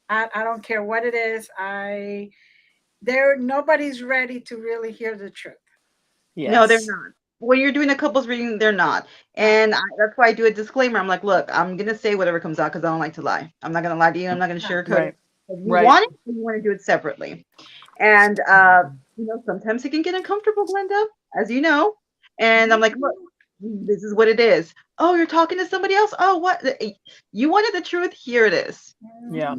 I don't care what it is. Nobody's ready to really hear the truth. Yes. No, they're not. When you're doing a couples reading, they're not. And that's why I do a disclaimer. I'm like, look, I'm going to say whatever comes out because I don't like to lie. I'm not going to lie to you. I'm not going to sugarcoat it. If you want it, you want to do it separately. And, sometimes it can get uncomfortable, Glenda, as you know. And I'm like, look, this is what it is. Oh, you're talking to somebody else? Oh, what? You wanted the truth? Here it is. Yeah.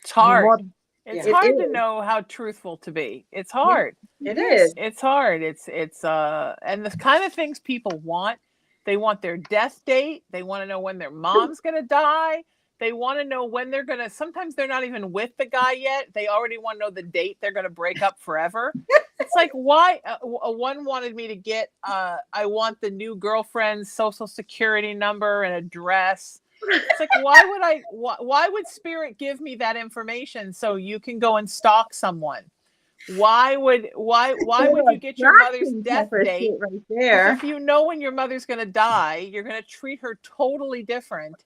It's hard. It's hard to know how truthful to be. It's hard. It is. It's hard. It's and the kind of things people want. They want their death date. They want to know when their mom's going to die. They want to know when they're going to, sometimes they're not even with the guy yet. They already want to know the date they're going to break up forever. It's like, why? One wanted me to get, I want the new girlfriend's social security number and address. It's like, why would spirit give me that information so you can go and stalk someone? Why would you get your mother's death date right there? If you know when your mother's going to die, you're going to treat her totally different.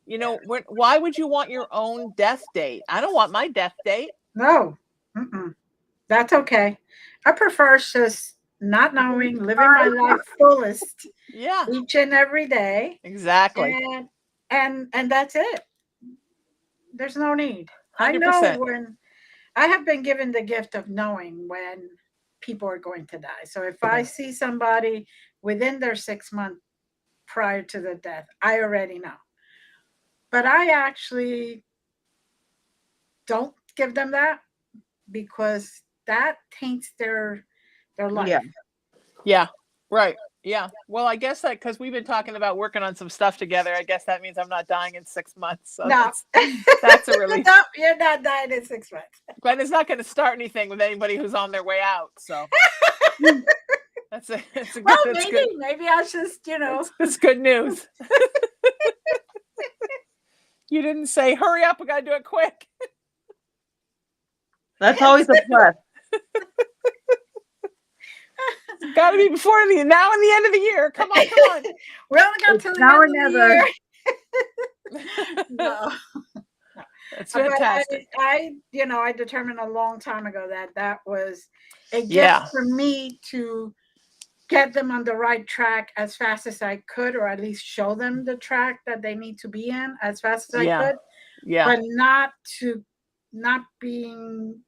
You know, why would you want your own death date? I don't want my death date. No. That's okay. I prefer just not knowing, living my life fullest. Yeah. Each and every day. Exactly. And that's it. There's no need. 100%. I know when I have been given the gift of knowing when people are going to die. So if I see somebody within their 6 months prior to the death, I already know. But I actually don't give them that because that taints their life. Yeah. Right. Yeah. Well, I guess that because we've been talking about working on some stuff together, I guess that means I'm not dying in 6 months. So no. that's a relief. No, you're not dying in 6 months. Glenn is not going to start anything with anybody who's on their way out. So that's a well, good. Maybe I'll just, It's good news. You didn't say, hurry up, we got to do it quick. That's always a plus. It's got to be before now and the end of the year. Come on. We only got till the now end or of never. the year. No. That's fantastic. I determined a long time ago that was a gift for me to get them on the right track as fast as I could, or at least show them the track that they need to be in as fast as I could. Yeah. But not being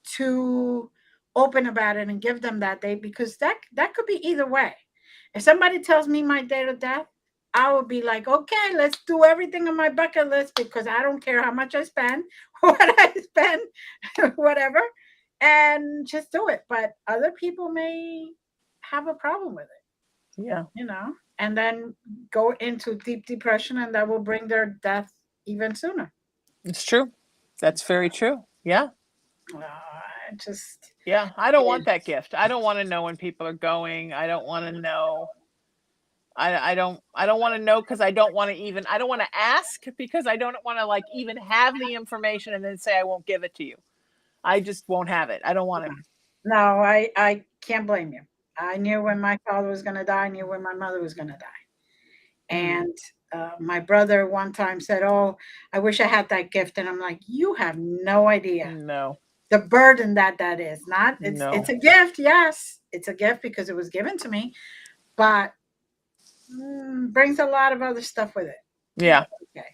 too open about it and give them that date, because that could be either way. If somebody tells me my date of death, I will be like, okay, let's do everything on my bucket list because I don't care how much I spend, what I spend, whatever, and just do it. But other people may have a problem with it. Yeah. And then go into deep depression, and that will bring their death even sooner. It's true. That's very true. Yeah. I don't want that gift. I don't want to know when people are going. I don't want to know. I don't want to know because I don't want to ask because I don't want to even have the information and then say I won't give it to you. I just won't have it. I don't want it. No, I can't blame you. I knew when my father was going to die. I knew when my mother was going to die. And my brother one time said, oh, I wish I had that gift. And I'm like, you have no idea. No. The burden that is. It's a gift. Yes, it's a gift because it was given to me. But brings a lot of other stuff with it. Yeah. Okay.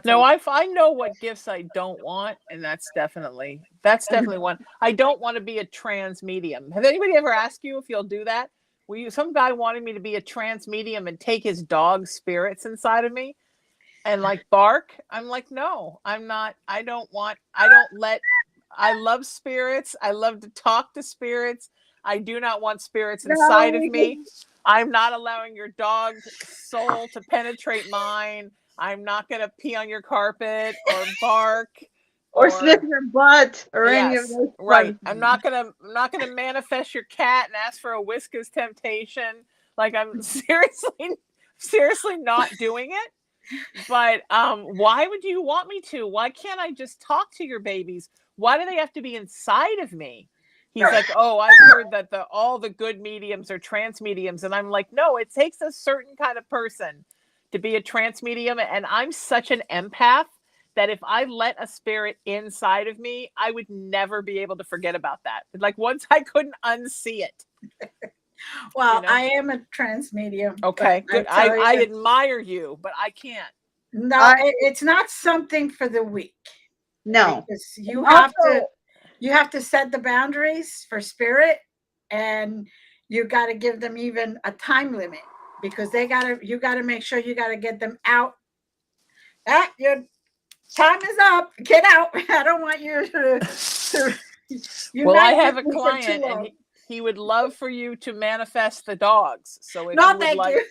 No, I know what gifts I don't want, and that's definitely one. I don't want to be a trans medium. Have anybody ever asked you if you'll do that? Some guy wanted me to be a trans medium and take his dog's spirits inside of me and bark. I'm like, no, I'm not. I love spirits. I love to talk to spirits. I do not want spirits inside of me. I'm not allowing your dog's soul to penetrate mine. I'm not going to pee on your carpet or bark or sniff your butt or any of those. Right. I'm not going to manifest your cat and ask for a Whiskas temptation. I'm seriously not doing it. But why would you want me to? Why can't I just talk to your babies? Why do they have to be inside of me? He's like, oh, I've heard that all the good mediums are trans mediums. And I'm like, no, it takes a certain kind of person to be a trans medium. And I'm such an empath that if I let a spirit inside of me, I would never be able to forget about that. Once I couldn't unsee it. Well, I am a trans medium. Okay, good. I admire you, but I can't. No, it's not something for the weak. No. Because you have to set the boundaries for spirit, and you got to give them even a time limit because you got to make sure you got to get them out. Your time is up. Get out. I don't want you to well, I have a client and he would love for you to manifest the dogs. So if thank you.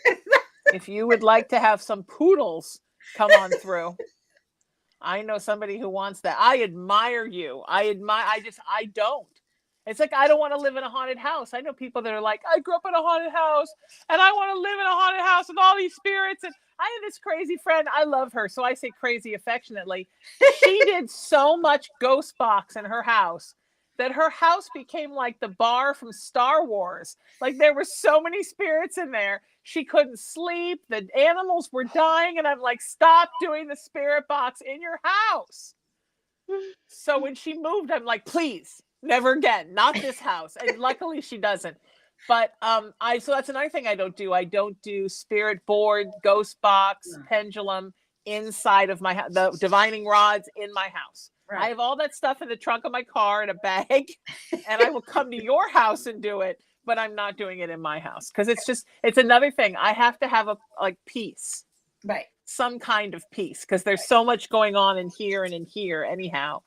If you would like to have some poodles come on through. I know somebody who wants that. I admire you. I don't. It's like, I don't want to live in a haunted house. I know people that are like, I grew up in a haunted house and I want to live in a haunted house with all these spirits. And I have this crazy friend. I love her. So I say crazy affectionately. She did so much ghost box in her house that her house became like the bar from Star Wars. Like, there were so many spirits in there. She couldn't sleep. The animals were dying. And I'm like, stop doing the spirit box in your house. So when she moved, I'm like, please, never again, not this house. And luckily she doesn't. But so that's another thing I don't do. I don't do spirit board, ghost box, pendulum inside of my house, the divining rods in my house. Right. I have all that stuff in the trunk of my car in a bag, and I will come to your house and do it, but I'm not doing it in my house because it's another thing. I have to have peace. Right. Some kind of peace, because there's so much going on in here and in here. Anyhow,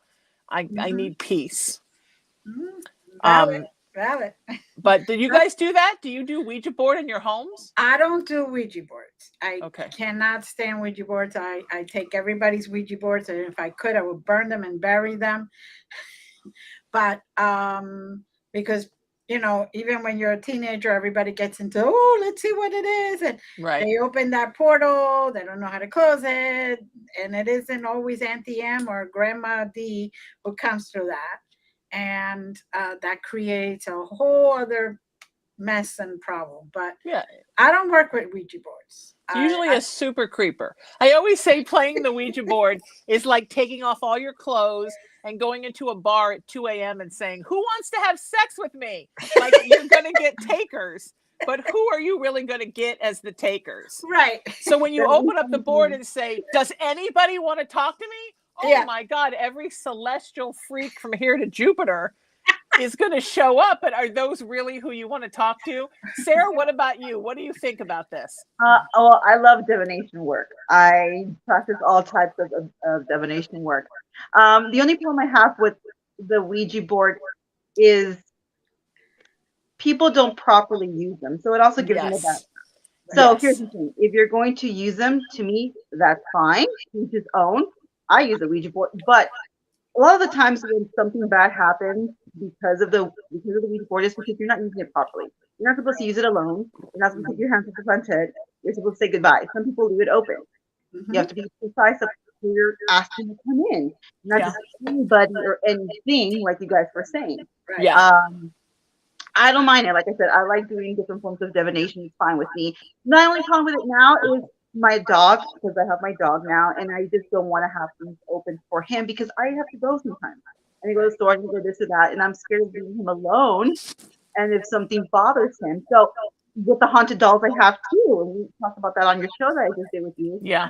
I need peace. Valid. But do you guys do that? Do you do Ouija board in your homes? I don't do Ouija boards. I cannot stand Ouija boards. I take everybody's Ouija boards, and if I could, I would burn them and bury them. But because, you know, even when you're a teenager, everybody gets into, oh, let's see what it is. And they open that portal. They don't know how to close it. And it isn't always Auntie M or Grandma D who comes through that. And that creates a whole other mess and problem. But I don't work with Ouija boards. It's usually a super creeper. I always say playing the Ouija board is like taking off all your clothes and going into a bar at 2 a.m. and saying, who wants to have sex with me? Like, you're going to get takers, but who are you really going to get as the takers? Right. So when you open up the board and say, does anybody want to talk to me? Oh my God, every celestial freak from here to Jupiter is going to show up. But are those really who you want to talk to? Sarah, what about you? What do you think about this? Well, I love divination work. I practice all types of divination work. The only problem I have with the Ouija board is people don't properly use them. So it also gives them a bad. So here's the thing. If you're going to use them, to me, that's fine. Each his own. I use a Ouija board, but a lot of the times when something bad happens because of the Ouija board is because you're not using it properly. You're not supposed to use it alone. You're not supposed to put your hands at the front head. You're supposed to say goodbye. Some people leave it open. Mm-hmm. You have to be precise of who you're asking to come in, not just anybody or anything, like you guys were saying. Right. Yeah. I don't mind it. Like I said, I like doing different forms of divination. It's fine with me. My only problem with it now is my dog, because I have my dog now, and I just don't want to have things open for him because I have to go sometimes. And I go to the store and go this or that, and I'm scared of leaving him alone. And if something bothers him, so with the haunted dolls, I have too. And we talked about that on your show that I just did with you. Yeah.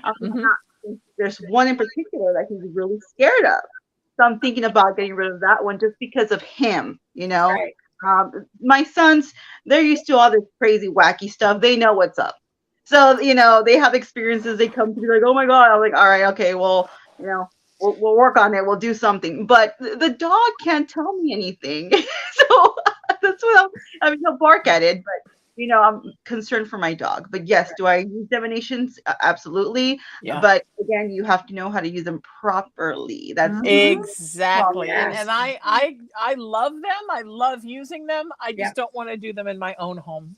There's one in particular that he's really scared of. So I'm thinking about getting rid of that one just because of him. You know, my sons, they're used to all this crazy, wacky stuff. They know what's up. So, you know, they have experiences. They come to me like, oh my God. I'm like, all right, okay, well, you know, we'll work on it. We'll do something. But the dog can't tell me anything. So that's what I mean, he'll bark at it. But, you know, I'm concerned for my dog. But yes, do I use divinations? Absolutely. Yeah. But again, you have to know how to use them properly. That's exactly. Yes. And I love them. I love using them. I just don't want to do them in my own home.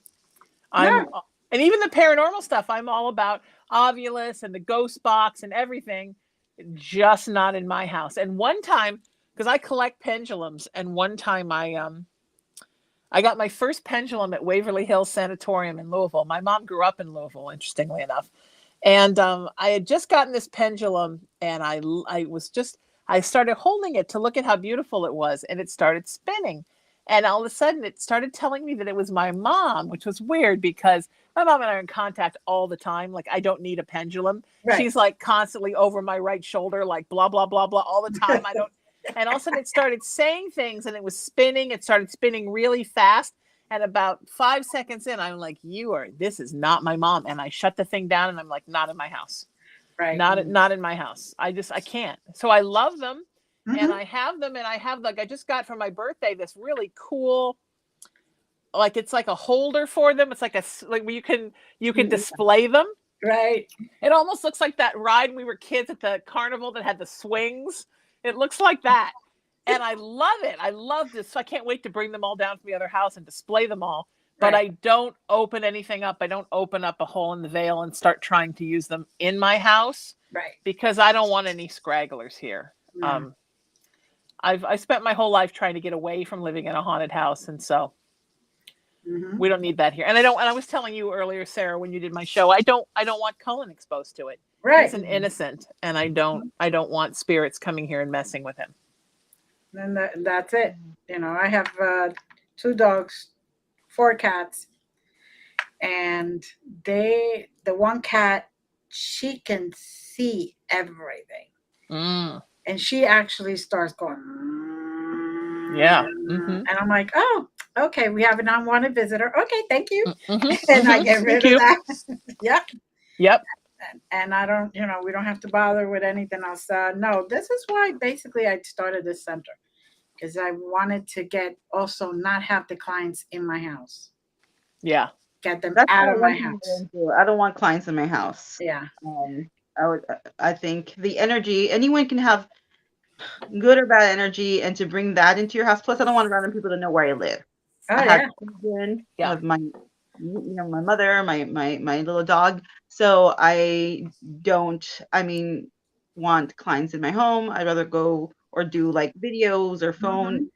And even the paranormal stuff, I'm all about Ovulus and the ghost box and everything, just not in my house. And one time, because I collect pendulums, and one time I got my first pendulum at Waverly Hills Sanatorium in Louisville. My mom grew up in Louisville, interestingly enough. And I had just gotten this pendulum, and I started holding it to look at how beautiful it was, and it started spinning. And all of a sudden, it started telling me that it was my mom, which was weird because my mom and I are in contact all the time. Like, I don't need a pendulum. Right. She's like constantly over my right shoulder, like blah, blah, blah, blah, all the time. And all of a sudden it started saying things, and it was spinning. It started spinning really fast. And about 5 seconds in, I'm like, this is not my mom. And I shut the thing down, and I'm like, not in my house. Right. Not in my house. I can't. So I love them. Mm-hmm. And I have them, and I just got for my birthday this really cool, like, it's like a holder for them. It's like where you can display them. Right. It almost looks like that ride when we were kids at the carnival that had the swings. It looks like that. And I love it. I love this. So I can't wait to bring them all down to the other house and display them all. But Right. I don't open anything up. I don't open up a hole in the veil and start trying to use them in my house. Right. Because I don't want any scragglers here. Yeah. I spent my whole life trying to get away from living in a haunted house, and so we don't need that here. And I was telling you earlier, Sarah, when you did my show, I don't want Cullen exposed to it. Right. He's an innocent, and I don't want spirits coming here and messing with him. And that's it. You know, I have 2 dogs, 4 cats, and the one cat, she can see everything. And she actually starts going, yeah. And I'm like, oh, okay, we have an unwanted visitor. Okay, thank you. And I get rid of that. Yep. And I don't, we don't have to bother with anything else. No, this is why basically I started this center, because I wanted to also not have the clients in my house. Yeah. Get them out of my house. I don't want clients in my house. Yeah. I think the energy, anyone can have good or bad energy, and to bring that into your house. Plus, I don't want random people to know where I live. I have children, I have my mother, my little dog. So I don't, want clients in my home. I'd rather go or do like videos or phone.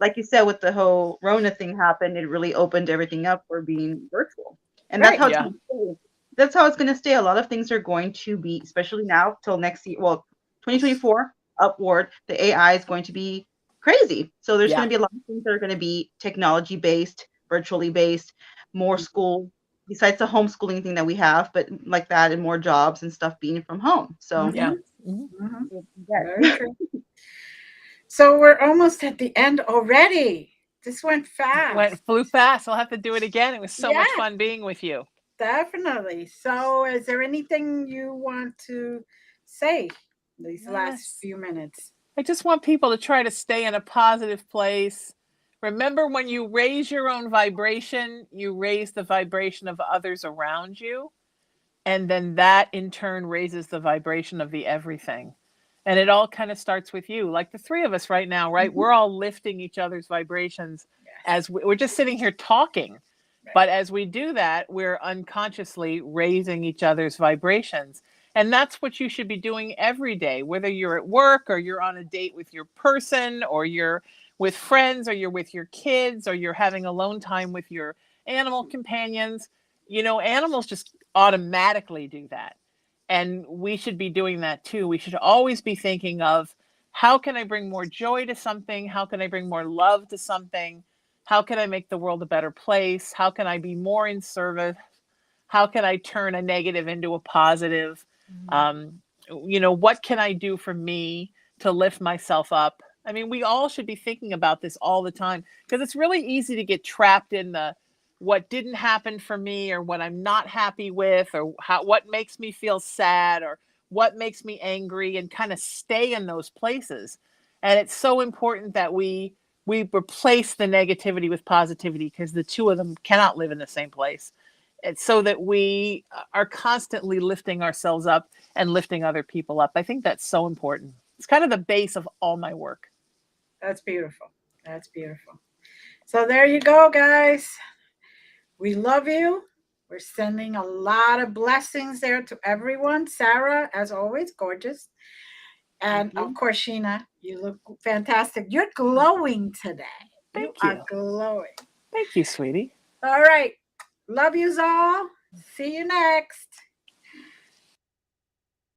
Like you said, with the whole Rona thing happened, it really opened everything up for being virtual. And that's how it's going to stay. That's how it's going to stay. A lot of things are going to be, especially now till next year, 2024 upward, the AI is going to be crazy. So there's going to be a lot of things that are going to be technology based, virtually based, more school, besides the homeschooling thing that we have, but like that, and more jobs and stuff being from home. So Very true. So we're almost at the end already. This went fast. Flew fast. I'll have to do it again. It was so much fun being with you. Definitely. So is there anything you want to say these last few minutes? I just want people to try to stay in a positive place. Remember, when you raise your own vibration, you raise the vibration of others around you. And then that in turn raises the vibration of the everything. And it all kind of starts with you, like the 3 of us right now, right? We're all lifting each other's vibrations as we're just sitting here talking. But as we do that, we're unconsciously raising each other's vibrations. And that's what you should be doing every day, whether you're at work or you're on a date with your person, or you're with friends, or you're with your kids, or you're having alone time with your animal companions. Animals just automatically do that. And we should be doing that too. We should always be thinking of, how can I bring more joy to something? How can I bring more love to something? How can I make the world a better place? How can I be more in service? How can I turn a negative into a positive? What can I do for me to lift myself up? I mean, we all should be thinking about this all the time, because it's really easy to get trapped in the what didn't happen for me, or what I'm not happy with, or what makes me feel sad, or what makes me angry, and kind of stay in those places. And it's so important that we replace the negativity with positivity, because the 2 of them cannot live in the same place. It's so that we are constantly lifting ourselves up and lifting other people up. I think that's so important. It's kind of the base of all my work. That's beautiful. That's beautiful. So there you go, guys. We love you. We're sending a lot of blessings there to everyone. Sarah, as always, gorgeous. And of course, Sheena, you look fantastic. You're glowing today. Thank you. You are glowing. Thank you, sweetie. All right. Love yous all. See you next.